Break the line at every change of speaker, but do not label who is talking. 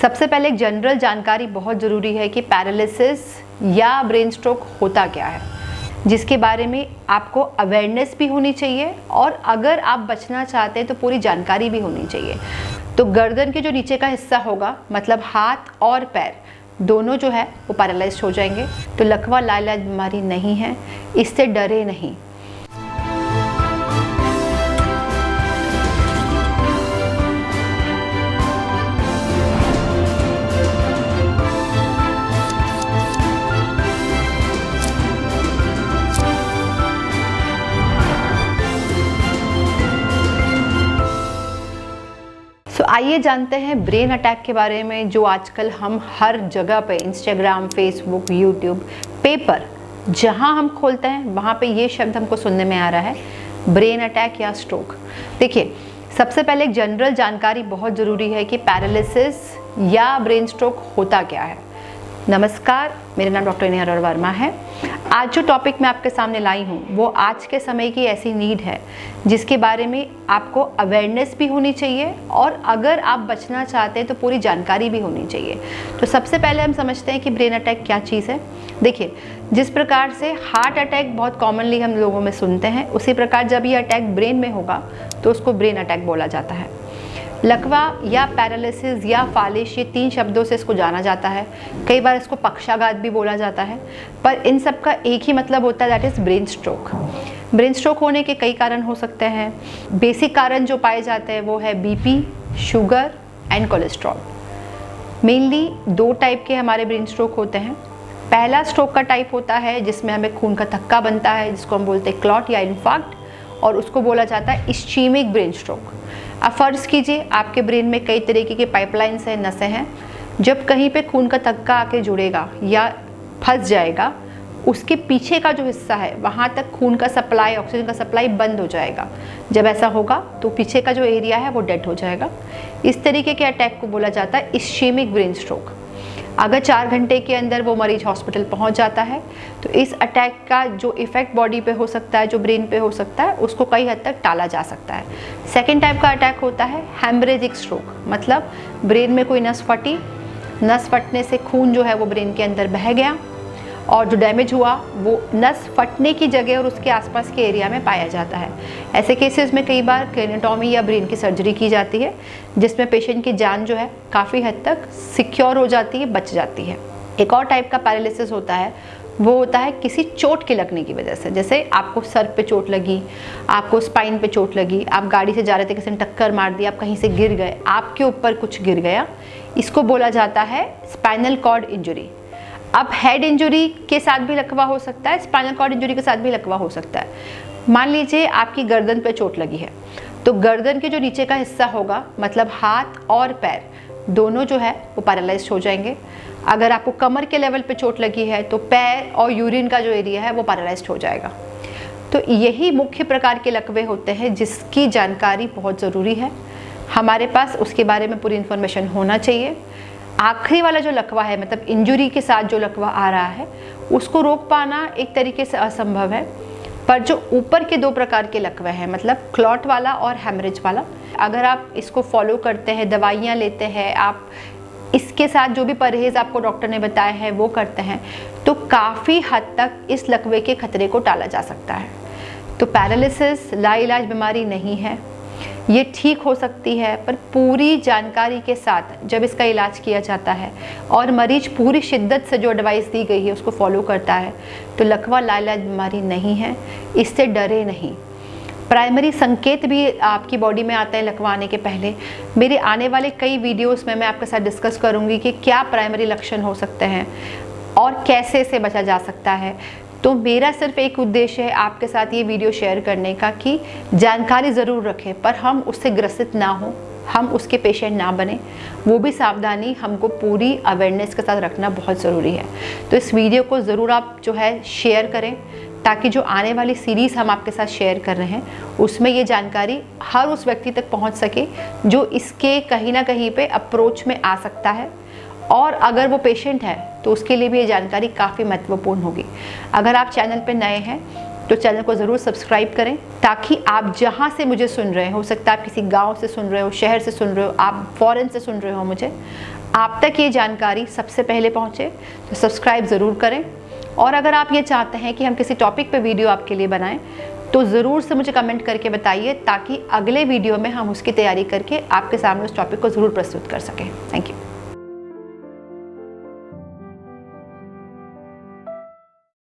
सबसे पहले एक जनरल जानकारी बहुत ज़रूरी है कि पैरालिसिस या ब्रेन स्ट्रोक होता क्या है, जिसके बारे में आपको अवेयरनेस भी होनी चाहिए और अगर आप बचना चाहते हैं तो पूरी जानकारी भी होनी चाहिए। तो गर्दन के जो नीचे का हिस्सा होगा, मतलब हाथ और पैर दोनों जो है वो पैरालाइज्ड हो जाएंगे। तो लकवा लाइलाज बीमारी नहीं है, इससे डरे नहीं। तो आइए जानते हैं ब्रेन अटैक के बारे में, जो आजकल हम हर जगह पे इंस्टाग्राम, फेसबुक, यूट्यूब, पेपर जहां हम खोलते हैं वहां पे ये शब्द हमको सुनने में आ रहा है, ब्रेन अटैक या स्ट्रोक। देखिए, सबसे पहले एक जनरल जानकारी बहुत ज़रूरी है कि पैरालिसिस या ब्रेन स्ट्रोक होता क्या है। नमस्कार, मेरा नाम डॉक्टर नेहा वर्मा है। आज जो टॉपिक मैं आपके सामने लाई हूँ वो आज के समय की ऐसी नीड है जिसके बारे में आपको अवेयरनेस भी होनी चाहिए और अगर आप बचना चाहते हैं तो पूरी जानकारी भी होनी चाहिए। तो सबसे पहले हम समझते हैं कि ब्रेन अटैक क्या चीज़ है। देखिए, जिस प्रकार से हार्ट अटैक बहुत कॉमनली हम लोगों में सुनते हैं, उसी प्रकार जब ये अटैक ब्रेन में होगा तो उसको ब्रेन अटैक बोला जाता है। लकवा या पैरालिसिस या फालिश, ये 3 शब्दों से इसको जाना जाता है। कई बार इसको पक्षाघात भी बोला जाता है, पर इन सब का एक ही मतलब होता है, that is brain stroke. Brain stroke होने के कई कारण हो सकते हैं। बेसिक कारण जो पाए जाते हैं वो है BP, sugar and cholesterol. Mainly 2 type के हमारे ब्रेन स्ट्रोक होते हैं। पहला स्ट्रोक का टाइप होता है जिसमें हमें खून का थक्का बनता है, जिसको हम बोलते हैं क्लॉट या इन्फार्क्ट, और उसको बोला जाता है इस्चीमिक ब्रेन स्ट्रोक। अब फ़र्ज़ कीजिए आपके ब्रेन में कई तरीके की पाइपलाइंस हैं, नसें हैं। जब कहीं पे खून का थक्का आके जुड़ेगा या फंस जाएगा, उसके पीछे का जो हिस्सा है वहाँ तक खून का सप्लाई, ऑक्सीजन का सप्लाई बंद हो जाएगा। जब ऐसा होगा तो पीछे का जो एरिया है वो डेड हो जाएगा। इस तरीके के अटैक को बोला जाता है इस्चेमिक ब्रेन स्ट्रोक। अगर 4 घंटे के अंदर वो मरीज हॉस्पिटल पहुंच जाता है तो इस अटैक का जो इफ़ेक्ट बॉडी पे हो सकता है, जो ब्रेन पे हो सकता है, उसको कई हद तक टाला जा सकता है। सेकेंड टाइप का अटैक होता है हेमरेजिक स्ट्रोक, मतलब ब्रेन में कोई नस फटी, नस फटने से खून जो है वो ब्रेन के अंदर बह गया और जो डैमेज हुआ वो नस फटने की जगह और उसके आसपास के एरिया में पाया जाता है। ऐसे केसेस में कई बार क्रेनियोटॉमी या ब्रेन की सर्जरी की जाती है, जिसमें पेशेंट की जान जो है काफ़ी हद तक सिक्योर हो जाती है, बच जाती है। एक और टाइप का पैरालिसिस होता है, वो होता है किसी चोट के लगने की वजह से। जैसे आपको सर पे चोट लगी, आपको स्पाइन पे चोट लगी, आप गाड़ी से जा रहे थे, किसी ने टक्कर मार दी, आप कहीं से गिर गए, आपके ऊपर कुछ गिर गया, इसको बोला जाता है स्पाइनल कॉर्ड इंजरी। अब हेड इंजरी के साथ भी लकवा हो सकता है, स्पाइनल कॉर्ड इंजरी के साथ भी लकवा हो सकता है। मान लीजिए आपकी गर्दन पे चोट लगी है, तो गर्दन के जो नीचे का हिस्सा होगा, मतलब हाथ और पैर दोनों जो है वो पैरालाइज्ड हो जाएंगे। अगर आपको कमर के लेवल पे चोट लगी है तो पैर और यूरिन का जो एरिया है वो पैरालाइज्ड हो जाएगा। तो यही मुख्य प्रकार के लकवे होते हैं जिसकी जानकारी बहुत ज़रूरी है। हमारे पास उसके बारे में पूरी इन्फॉर्मेशन होना चाहिए। आखिरी वाला जो लकवा है, मतलब इंजरी के साथ जो लकवा आ रहा है, उसको रोक पाना एक तरीके से असंभव है। पर जो ऊपर के 2 प्रकार के लकवे हैं, मतलब क्लॉट वाला और हेमरेज वाला, अगर आप इसको फॉलो करते हैं, दवाइयाँ लेते हैं, आप इसके साथ जो भी परहेज़ आपको डॉक्टर ने बताए हैं वो करते हैं, तो काफ़ी हद तक इस लकवे के खतरे को टाला जा सकता है। तो पैरालिसिस लाइलाज बीमारी नहीं है, ये ठीक हो सकती है, पर पूरी जानकारी के साथ जब इसका इलाज किया जाता है और मरीज पूरी शिद्दत से जो एडवाइस दी गई है उसको फॉलो करता है तो लकवा लाइलाज बीमारी नहीं है, इससे डरे नहीं। प्राइमरी संकेत भी आपकी बॉडी में आता है लकवा आने के पहले। मेरे आने वाले कई वीडियोस में मैं आपके साथ डिस्कस करूंगी कि क्या प्राइमरी लक्षण हो सकते हैं और कैसे से बचा जा सकता है। तो मेरा सिर्फ एक उद्देश्य है आपके साथ ये वीडियो शेयर करने का कि जानकारी ज़रूर रखें, पर हम उससे ग्रसित ना हो, हम उसके पेशेंट ना बने, वो भी सावधानी हमको पूरी अवेयरनेस के साथ रखना बहुत ज़रूरी है। तो इस वीडियो को ज़रूर आप जो है शेयर करें, ताकि जो आने वाली सीरीज़ हम आपके साथ शेयर कर रहे हैं उसमें ये जानकारी हर उस व्यक्ति तक पहुंच सके जो इसके कहीं ना कहीं पे अप्रोच में आ सकता है, और अगर वो पेशेंट है तो उसके लिए भी ये जानकारी काफ़ी महत्वपूर्ण होगी। अगर आप चैनल पे नए हैं तो चैनल को ज़रूर सब्सक्राइब करें, ताकि आप जहाँ से मुझे सुन रहे हो सकता है आप किसी गांव से सुन रहे हो, शहर से सुन रहे हो, आप फॉरेन से सुन रहे हो, मुझे आप तक ये जानकारी सबसे पहले पहुँचे। तो सब्सक्राइब ज़रूर करें। और अगर आप ये चाहते हैं कि हम किसी टॉपिक पे वीडियो आपके लिए बनाएं तो ज़रूर से मुझे कमेंट करके बताइए, ताकि अगले वीडियो में हम उसकी तैयारी करके आपके सामने उस टॉपिक को ज़रूर प्रस्तुत कर सकें। Thank you.